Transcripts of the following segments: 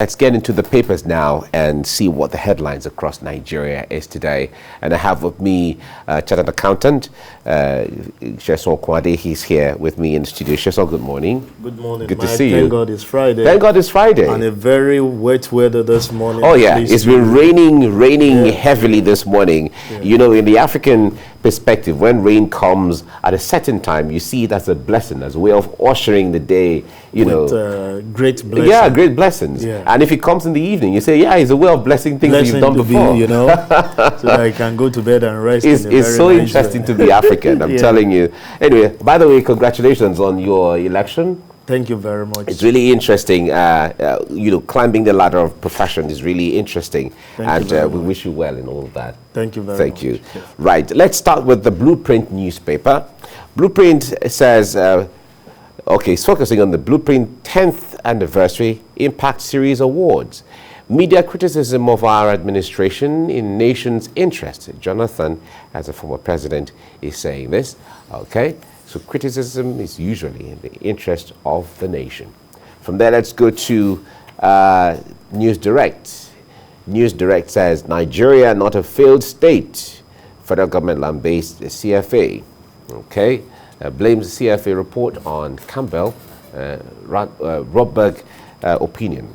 Let's get into the papers now and see what the headlines across Nigeria is today. And I have with me chartered accountant Sheson Kwade. He's here with me in the studio. Sheson, good morning. Good morning. Good to see you. Thank God it's Friday. Thank God it's Friday. And a very wet weather this morning. Oh yeah, it's been raining heavily this morning. Yeah. You know, in the African perspective, when rain comes at a certain time, you see it as a blessing, as a way of ushering the day, great blessings. Yeah, great blessings. Yeah. And if it comes in the evening, you say, yeah, it's a way of blessing things that you've done before. So I can go to bed and rest. It's so interesting to be African, I'm telling you. Anyway, by the way, congratulations on your election. Thank you very much. It's really interesting. Climbing the ladder of profession is really interesting. And we wish you well in all of that. Thank you very much. Thank you. Yeah. Right. Let's start with the Blueprint newspaper. Blueprint says, it's focusing on the Blueprint 10th Anniversary Impact Series Awards. Media criticism of our administration in nation's interest. Jonathan, as a former president, is saying this. Okay. So criticism is usually in the interest of the nation. From there, let's go to News Direct. News Direct says, Nigeria not a failed state. Federal government land-based CFA. Okay. Blames the CFA report on Campbell, Robberg opinion.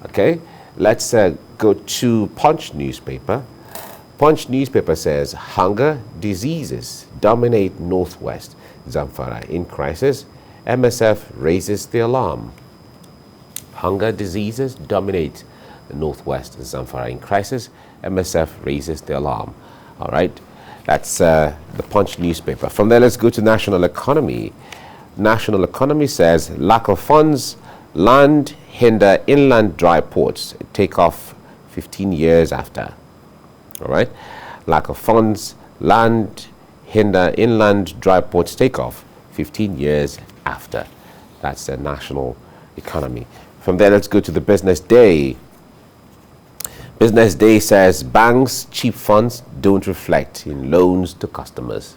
Okay. Let's go to Punch newspaper. Punch newspaper says, hunger, diseases dominate Northwest. Zamfara in crisis. MSF raises the alarm. Hunger, diseases dominate the Northwest. Zamfara in crisis. MSF raises the alarm. All right. That's the Punch newspaper. From there, let's go to National Economy. National Economy says, lack of funds, land hinder inland dry ports. Take off 15 years after. All right. Lack of funds, land hinder inland dry ports takeoff 15 years after. That's the National Economy. From there, let's go to the Business Day. Business Day says banks' cheap funds don't reflect in loans to customers.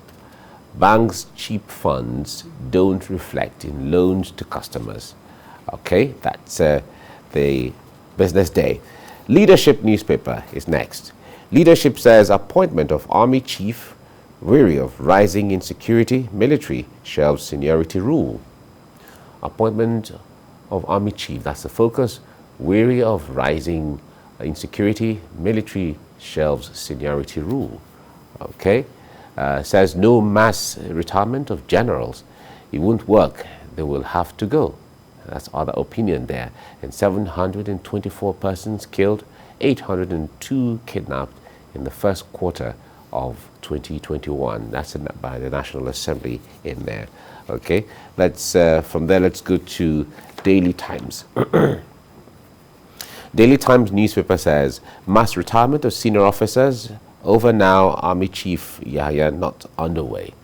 Banks' cheap funds don't reflect in loans to customers. Okay, that's the Business Day. Leadership newspaper is next. Leadership says appointment of Army Chief weary of rising insecurity, military shelves seniority rule. Appointment of Army Chief, that's the focus. Weary of rising insecurity, military shelves seniority rule. Okay. Says no mass retirement of generals. It won't work. They will have to go. That's other opinion there. And 724 persons killed, 802 kidnapped in the first quarter of 2021. That's by the National Assembly in there. Okay, let's from there let's go to Daily Times. Daily Times newspaper says mass retirement of senior officers over now. Army Chief Yahya not underway.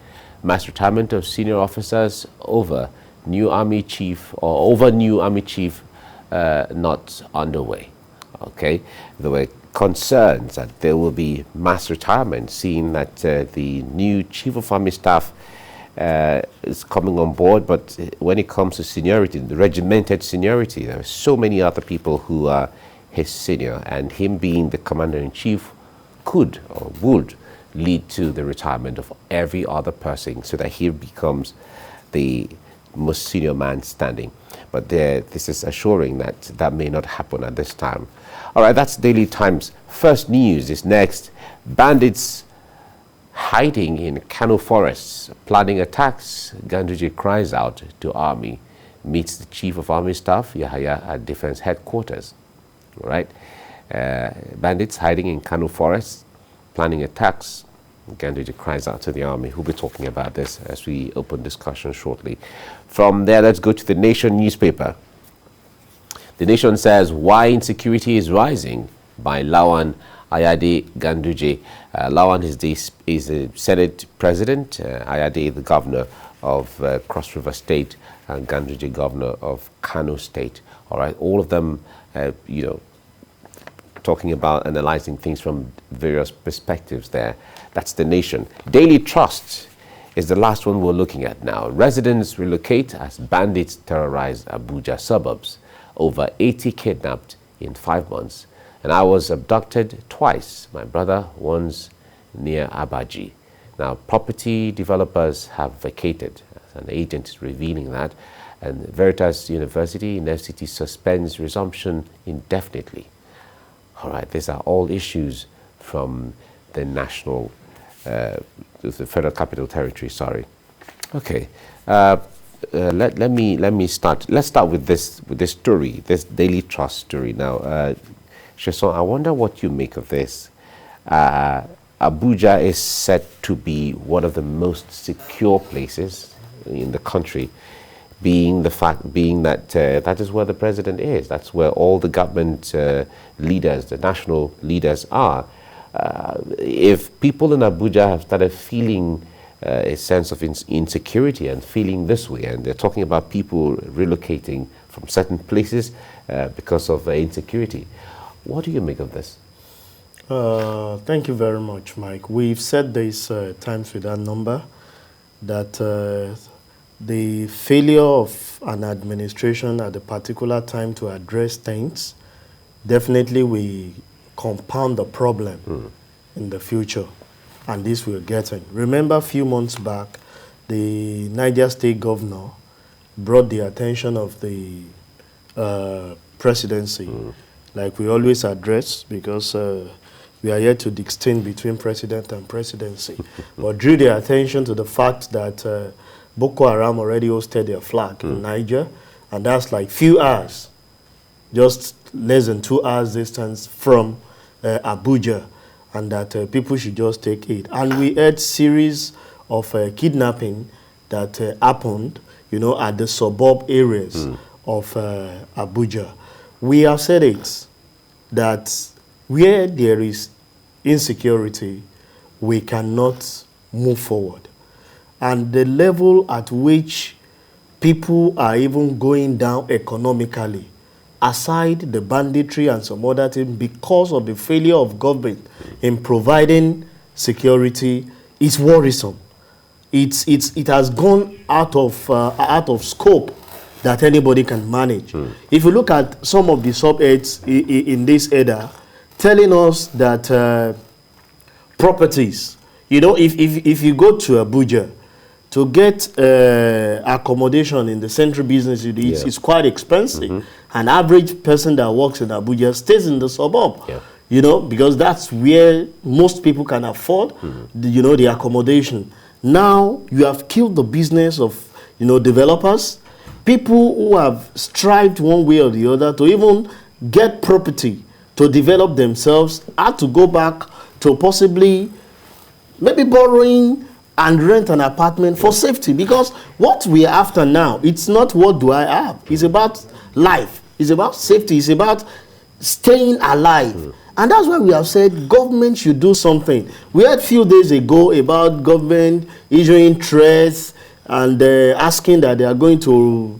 Mass retirement of senior officers over new Army Chief not underway. Okay, there were concerns that there will be mass retirement, seeing that the new Chief of Army Staff is coming on board, but when it comes to seniority, the regimented seniority, there are so many other people who are his senior, and him being the Commander-in-Chief could or would lead to the retirement of every other person so that he becomes the most senior man standing. But this is assuring that that may not happen at this time. All right, that's Daily Times. First News is next. Bandits hiding in Kano forests, planning attacks. Ganduje cries out to army. Meets the Chief of Army Staff, Yahya, at Defense Headquarters. All right. Bandits hiding in Kano forests, planning attacks. Ganduje cries out to the army. We'll be talking about this as we open discussion shortly. From there, let's go to the Nation newspaper. The Nation says, why insecurity is rising, by Lawan Ayade Ganduje. Lawan is the Senate President, Ayade the Governor of Cross River State, and Ganduje Governor of Kano State. All right, all of them, talking about analyzing things from various perspectives there. That's the Nation. Daily Trust is the last one we're looking at now. Residents relocate as bandits terrorize Abuja suburbs. Over 80 kidnapped in 5 months. And I was abducted twice. My brother once near Abuja. Now, property developers have vacated. An agent is revealing that. And Veritas University in FCT suspends resumption indefinitely. All right, these are all issues from the Federal Capital Territory, sorry. Okay, let me start. Let's start with this story, this Daily Trust story. Now, Sheson, I wonder what you make of this. Abuja is said to be one of the most secure places in the country, being that that is where the president is. That's where all the government leaders, the national leaders are. If people in Abuja have started feeling a sense of insecurity and feeling this way, and they're talking about people relocating from certain places because of insecurity, what do you make of this? Thank you very much, Mike. We've said this times with that number, that the failure of an administration at a particular time to address things definitely will compound the problem in the future. And this we're getting. Remember a few months back, the Niger State governor brought the attention of the presidency, like we always address, because we are yet to distinguish between president and presidency, but drew the attention to the fact that Boko Haram already hosted their flag in Niger, and that's like few hours, just less than 2 hours distance from Abuja, and that people should just take it. And we had series of kidnapping that happened, at the suburb areas of Abuja. We have said it, that where there is insecurity, we cannot move forward. And the level at which people are even going down economically, aside the banditry and some other things, because of the failure of government in providing security, is worrisome. It has gone out of scope that anybody can manage. If you look at some of the sub-heads in this header, telling us that properties, if you go to Abuja, to get accommodation in the central business, it's quite expensive. An average person that works in Abuja stays in the suburb, because that's where most people can afford, the accommodation. Now you have killed the business of, developers, people who have strived one way or the other to even get property to develop themselves, had to go back to possibly maybe borrowing and rent an apartment for safety, because what we are after now, it's not what do I have, it's about life, it's about safety, it's about staying alive. And that's why we have said government should do something. We heard a few days ago about government issuing threats and asking that they are going to,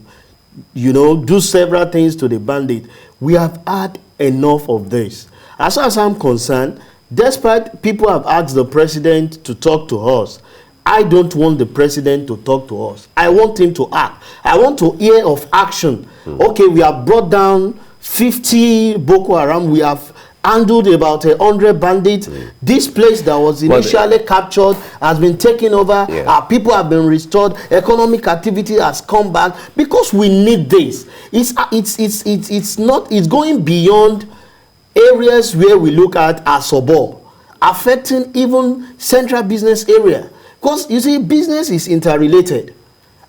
do several things to the bandit. We have had enough of this. As far as I'm concerned, despite people have asked the president to talk to us, I don't want the president to talk to us. I want him to act. I want to hear of action. Okay, we have brought down 50 Boko Haram. We have handled about 100 bandits. This place that was initially captured has been taken over. Our people have been restored. Economic activity has come back, because we need this. It's going beyond areas where we look at as suburb, affecting even central business area. Because you see, business is interrelated,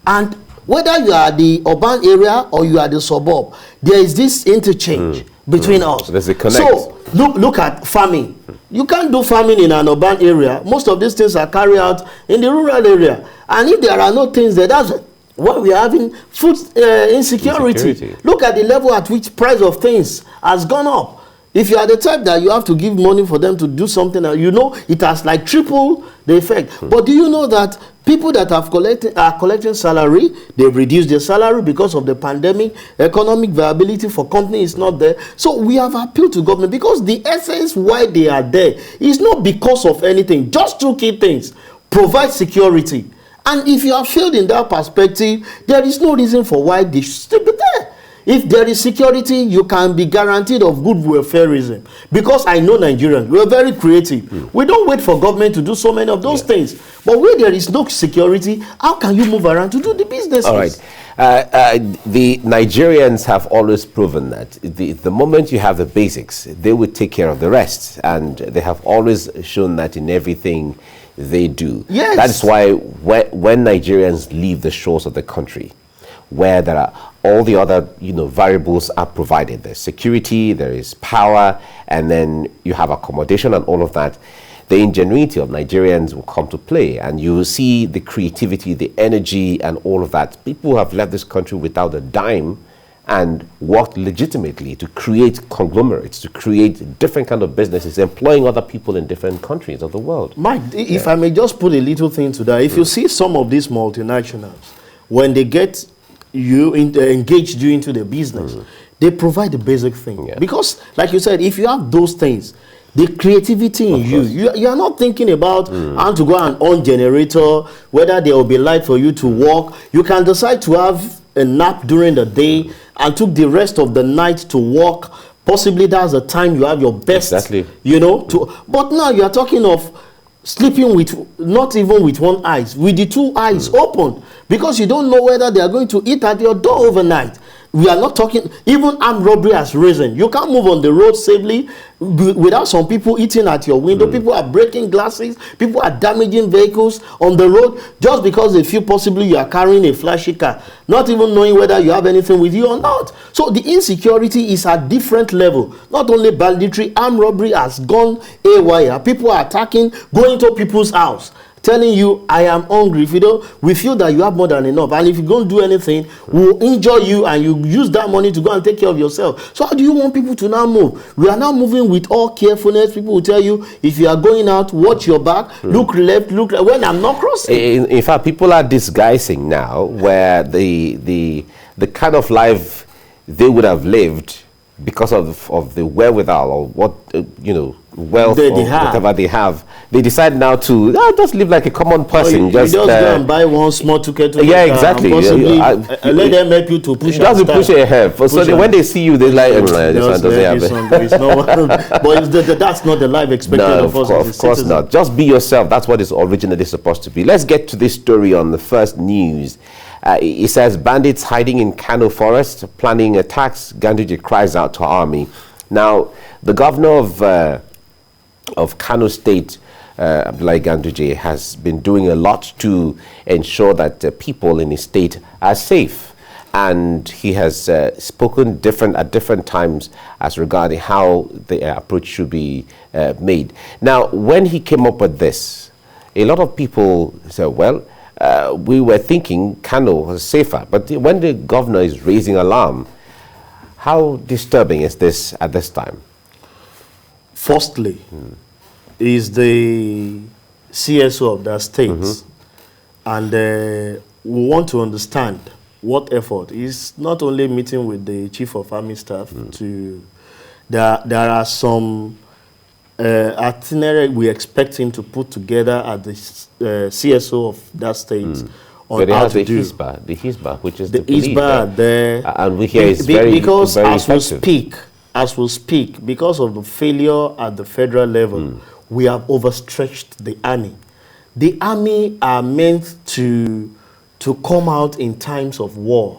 and whether you are the urban area or you are the suburb, there is this interchange between us. There's a connect. So look at farming. You can't do farming in an urban area. Most of these things are carried out in the rural area, and if there are no things there, that's why we are having food insecurity. Look at the level at which price of things has gone up. If you are the type that you have to give money for them to do something, it has like triple the effect. But do you know that people that are collecting salary, they've reduced their salary because of the pandemic? Economic viability for company is not there. So we have appealed to government, because the essence why they are there is not because of anything, just two key things: provide security. And if you have failed in that perspective, there is no reason for why they should still be there. If there is security, you can be guaranteed of good welfareism. Because I know Nigerians, we are very creative. We don't wait for government to do so many of those things. But where there is no security, how can you move around to do the businesses? All right. The Nigerians have always proven that the moment you have the basics, they will take care of the rest. And they have always shown that in everything they do. Yes. That's why when Nigerians leave the shores of the country, where there are all the other variables are provided, there's security, there is power, and then you have accommodation and all of that, the ingenuity of Nigerians will come to play, and you will see the creativity, the energy, and all of that. People have left this country without a dime and worked legitimately to create conglomerates, to create different kind of businesses, employing other people in different countries of the world. Mike, if I may just put a little thing to that, if you see some of these multinationals, when they get you engaged you into the business, they provide the basic thing. Because, like you said, if you have those things, the creativity in you are not thinking about how to go and on generator, whether there will be light for you to walk. You can decide to have a nap during the day and took the rest of the night to walk. Possibly that's the time you have your best, but now you are talking of sleeping with, not even with one eye, with the two eyes open, because you don't know whether they are going to eat at your door overnight. We are not talking, even armed robbery has risen. You can't move on the road safely without some people eating at your window. People are breaking glasses. People are damaging vehicles on the road just because they feel possibly you are carrying a flashy car, not even knowing whether you have anything with you or not. So the insecurity is at different level. Not only banditry, armed robbery has gone haywire. People are attacking, going to people's house, telling you, I am hungry. If you don't, we feel that you have more than enough. And if you don't do anything, we'll injure you and you use that money to go and take care of yourself. So how do you want people to now move? We are now moving with all carefulness. People will tell you, if you are going out, watch your back, look left, look right, when I'm not crossing. In fact, people are disguising now where the kind of life they would have lived because of the wherewithal or what, wealth or whatever they have, they decide now to just live like a common person. You just go and buy one small ticket to exactly. Let them help you to push just to push it ahead. So when they see you, they like, this one doesn't have it. But that's not the life expected of us. Of course not. Just be yourself. That's what it's originally supposed to be. Let's get to this story on the first news. It says, bandits hiding in Kano forest, planning attacks. Ganduje cries out to army. Now, the governor of Kano State, Abdullahi Ganduje, has been doing a lot to ensure that people in his state are safe. And he has spoken at different times as regarding how the approach should be made. Now, when he came up with this, a lot of people said, well, we were thinking Kano was safer. But when the governor is raising alarm, how disturbing is this at this time? Firstly, is the CSO of that state. And we want to understand what effort is not only meeting with the chief of army staff there are some itinerary we expect him to put together at the CSO of that state on how to do. The Hisba, which is the Hisba there, and we hear it's very because very as we speak, because of the failure at the federal level, we have overstretched the army. The army are meant to come out in times of war.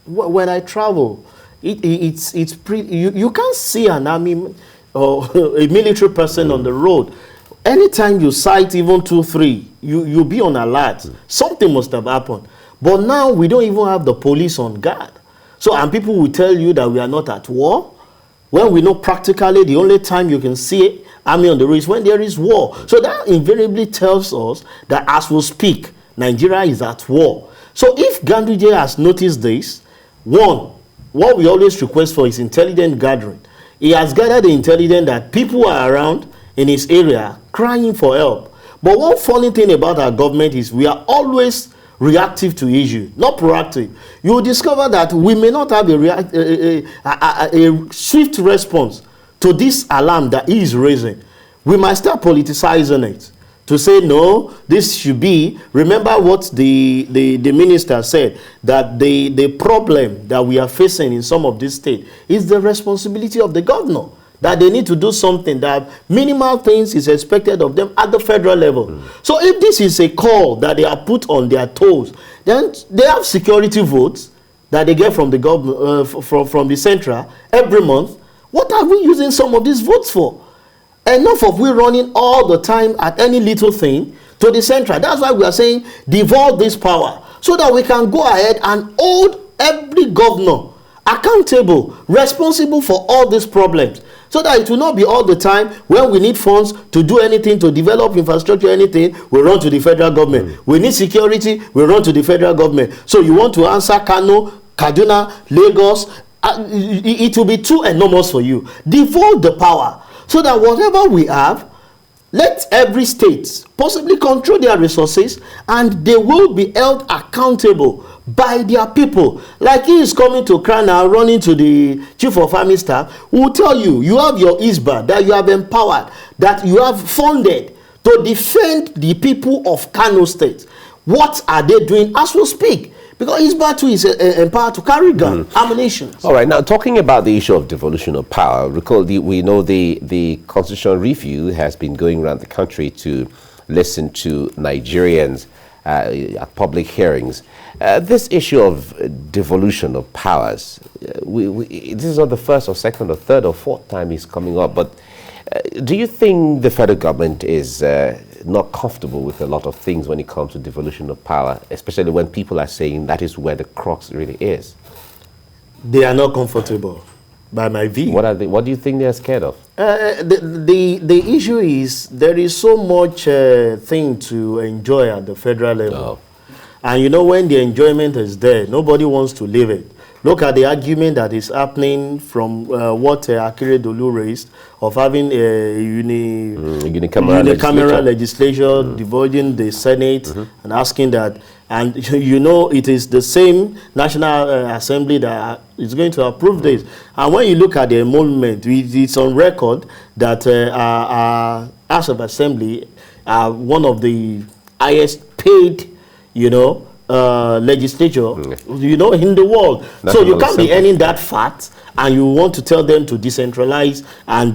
When I travel, it's pretty. You can't see an army or a military person on the road. Anytime you sight even 2, 3, you'll be on alert. Something must have happened. But now we don't even have the police on guard. So, and people will tell you that we are not at war, when we know practically the only time you can see army on the road is when there is war. So that invariably tells us that as we speak, Nigeria is at war. So if Ganduje has noticed this, one, what we always request for is intelligent gathering. He has gathered the intelligence that people are around in his area crying for help. But one funny thing about our government is we are always reactive to issues, not proactive. You will discover that we may not have a swift response to this alarm that he is raising. We might start politicizing it to say, no, this should be. Remember what the minister said, that the problem that we are facing in some of these states is the responsibility of the governor, that they need to do something, that minimal things is expected of them at the federal level. So if this is a call that they are put on their toes, then they have security votes that they get from the government, from the central every month. What are we using some of these votes for? Enough of we running all the time at any little thing to the central. That's why we are saying devolve this power, so that we can go ahead and hold every governor accountable, responsible for all these problems, so that it will not be all the time when we need funds to do anything, to develop infrastructure, anything, we run to the federal government. We need security, we run to the federal government. So you want to answer Kano, Kaduna, Lagos, it will be too enormous for you. Devolve the power, so that whatever we have, let every state possibly control their resources, and they will be held accountable by their people. Like he is coming to Krana, running to the chief of army staff, who will tell you, you have your ISBA that you have empowered, that you have funded to defend the people of Kano State. What are they doing as we speak? Because ISBA too is empowered to carry gun, ammunition. All right, now talking about the issue of devolution of power, recall we know the constitutional review has been going around the country to listen to Nigerians at public hearings. This issue of devolution of powers, this is not the first or second or third or fourth time it's coming up, but do you think the federal government is not comfortable with a lot of things when it comes to devolution of power, especially when people are saying that is where the crux really is? They are not comfortable, by my view. What do you think they're scared of? The issue is there is so much thing to enjoy at the federal level. Oh. And you know, when the enjoyment is there, nobody wants to leave it. Look at the argument that is happening from what Akire Dolu raised of having a unicameral legislature, divulging the Senate and asking that. And you know, it is the same National Assembly that is going to approve this. And when you look at the emolument, it's on record that our House of Assembly are one of the highest paid, legislature, in the world. So you can't be earning that fat, and you want to tell them to decentralize and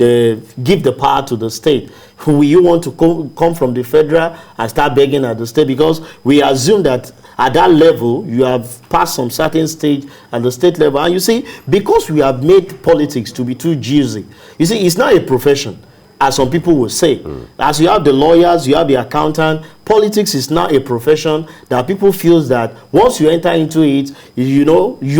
give the power to the state. You want to come from the federal and start begging at the state, because we assume that at that level you have passed some certain stage at the state level. And you see, because we have made politics to be too juicy, you see, it's not a profession, as some people will say. As you have the lawyers, you have the accountant, politics is not a profession that people feel that once you enter into it, you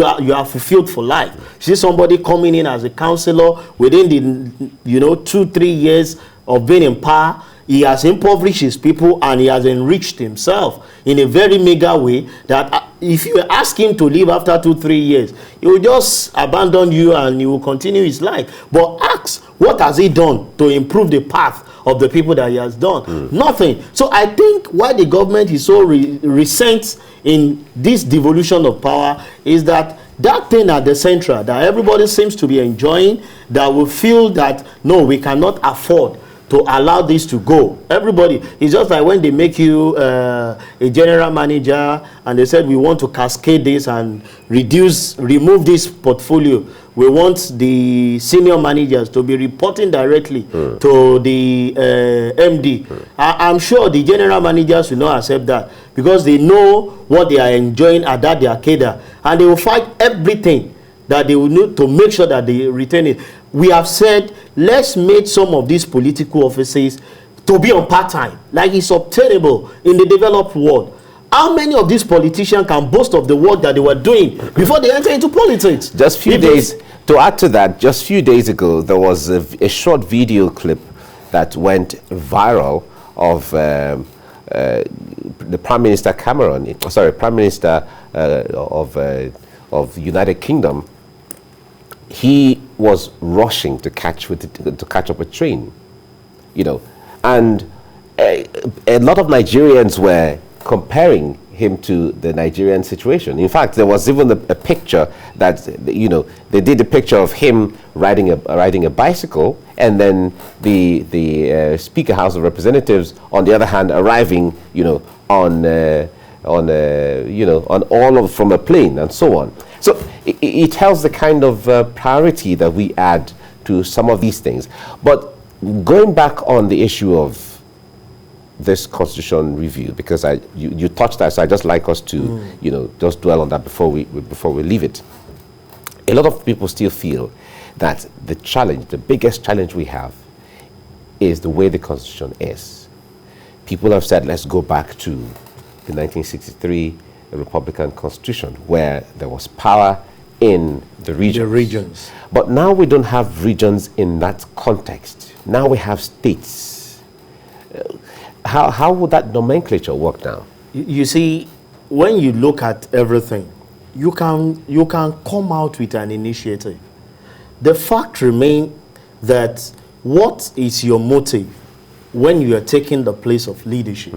are fulfilled for life. You see somebody coming in as a councillor within the 2-3 years of being in power, he has impoverished his people and he has enriched himself in a very mega way that if you ask him to leave after 2-3 years, he will just abandon you and he will continue his life. But ask, what has he done to improve the path of the people that he has done? Nothing. So I think why the government is so resent in this devolution of power is that thing at the central that everybody seems to be enjoying, that will feel that no, we cannot afford to allow this to go. Everybody, it's just like when they make you a general manager and they said we want to cascade this and remove this portfolio. We want the senior managers to be reporting directly to the MD. I'm sure the general managers will not accept that, because they know what they are enjoying at their cadre, and they will fight everything that they will need to make sure that they retain it. We have said, let's make some of these political offices to be on part-time, like it's obtainable in the developed world. How many of these politicians can boast of the work that they were doing before they enter into politics? Just few days, to add to that, just few days ago, there was a short video clip that went viral of the Prime Minister Prime Minister of United Kingdom. He was rushing to catch up a train, and a lot of Nigerians were comparing him to the Nigerian situation. In fact, there was even a picture that, they did a picture of him riding a bicycle, and then the Speaker House of Representatives, on the other hand, arriving, on from a plane and so on. So it tells the kind of priority that we add to some of these things. But going back on the issue of this constitution review, because you touched that, so I just like us to just dwell on that before we leave it. A lot of people still feel that the biggest challenge we have is the way the constitution is. People have said, let's go back to the 1963 Republican Constitution, where there was power in the regions. But now we don't have regions in that context. Now we have states. How would that nomenclature work now? You see, when you look at everything, you can come out with an initiative. The fact remains that what is your motive when you are taking the place of leadership?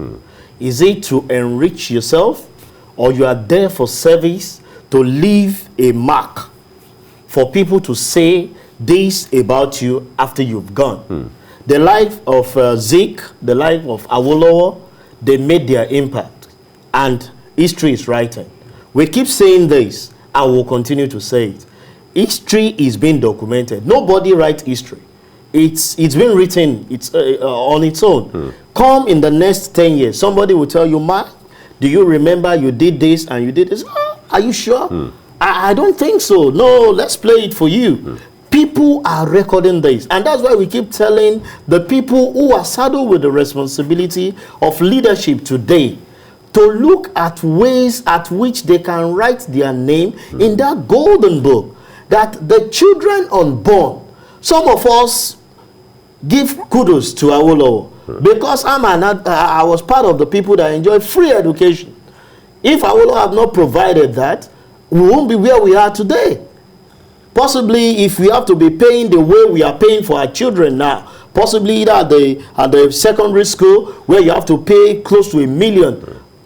Is it to enrich yourself, or you are there for service, to leave a mark for people to say this about you after you've gone? The life of Zeke, the life of Awolowo, they made their impact, and history is writing. We keep saying this, and we'll continue to say it. History is being documented. Nobody writes history. It's been written. It's on its own. Come in the next 10 years, somebody will tell you, "Ma, do you remember you did this and you did this?" Are you sure? I don't think so. No, let's play it for you. People are recording this, and that's why we keep telling the people who are saddled with the responsibility of leadership today to look at ways at which they can write their name in that golden book, that the children unborn. Some of us give kudos to Awolowo because I was part of the people that enjoyed free education. If Awolowo have not provided that, we won't be where we are today. Possibly, if we have to be paying the way we are paying for our children now, possibly either at the secondary school, where you have to pay close to $1 million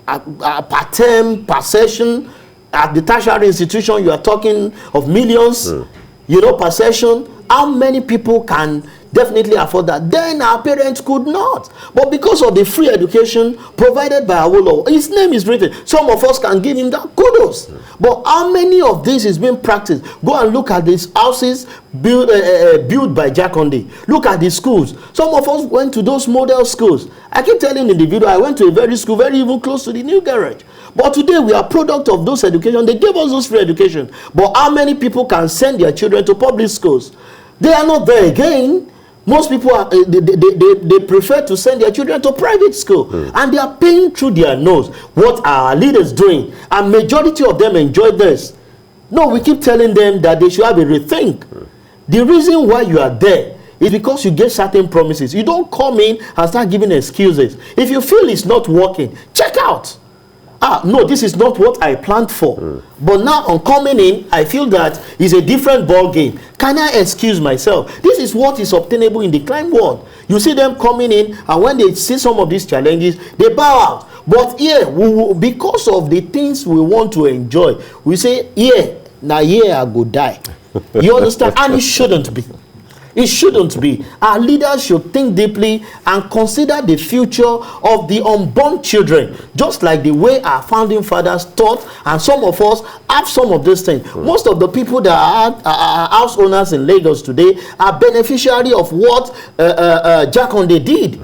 per term, per session. At the tertiary institution, you are talking of millions, per session. How many people can definitely afford that? Then our parents could not. But because of the free education provided by Awolowo, his name is written. Some of us can give him that kudos. But how many of this is being practiced? Go and look at these houses built by Jakonde. Look at the schools. Some of us went to those model schools. I keep telling the individual, I went to a very school, very even close to the new garage. But today we are product of those education. They gave us those free education. But how many people can send their children to public schools? They are not there again. Most people they prefer to send their children to private school, and they are paying through their nose. What are our leaders doing? And majority of them enjoy this. No, we keep telling them that they should have a rethink. The reason why you are there is because you get certain promises. You don't come in and start giving excuses. If you feel it's not working, check out. No, this is not what I planned for. But now on coming in, I feel that it's a different ball game. Can I excuse myself? This is what is obtainable in the crime world. You see them coming in, and when they see some of these challenges, they bow out. But here, because of the things we want to enjoy, we say, now I go die. You understand? And it shouldn't be. It shouldn't be. Our leaders should think deeply and consider the future of the unborn children, just like the way our founding fathers taught, and some of us have some of these things. Most of the people that are house owners in Lagos today are beneficiary of what Jakonde did.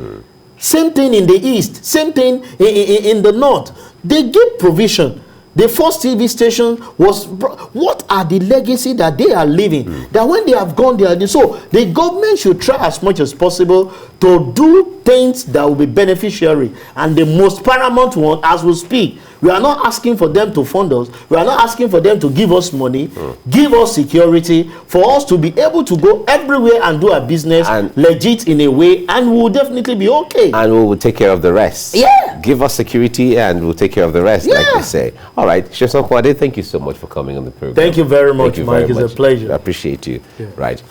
Same thing in the east, same thing in the north. They give provision. The first TV station was, what are the legacy that they are leaving? That when they have gone, they are. So the government should try as much as possible to do things that will be beneficiary. And the most paramount one, as we speak, we are not asking for them to fund us. We are not asking for them to give us money, give us security, for us to be able to go everywhere and do our business and legit in a way, and we will definitely be okay. And we will take care of the rest. Yeah. Give us security and we'll take care of the rest, like they say. All right, Sheson Kwade, thank you so much for coming on the program. Thank you very much, Mike. It's a pleasure. I appreciate you. Yeah. Right.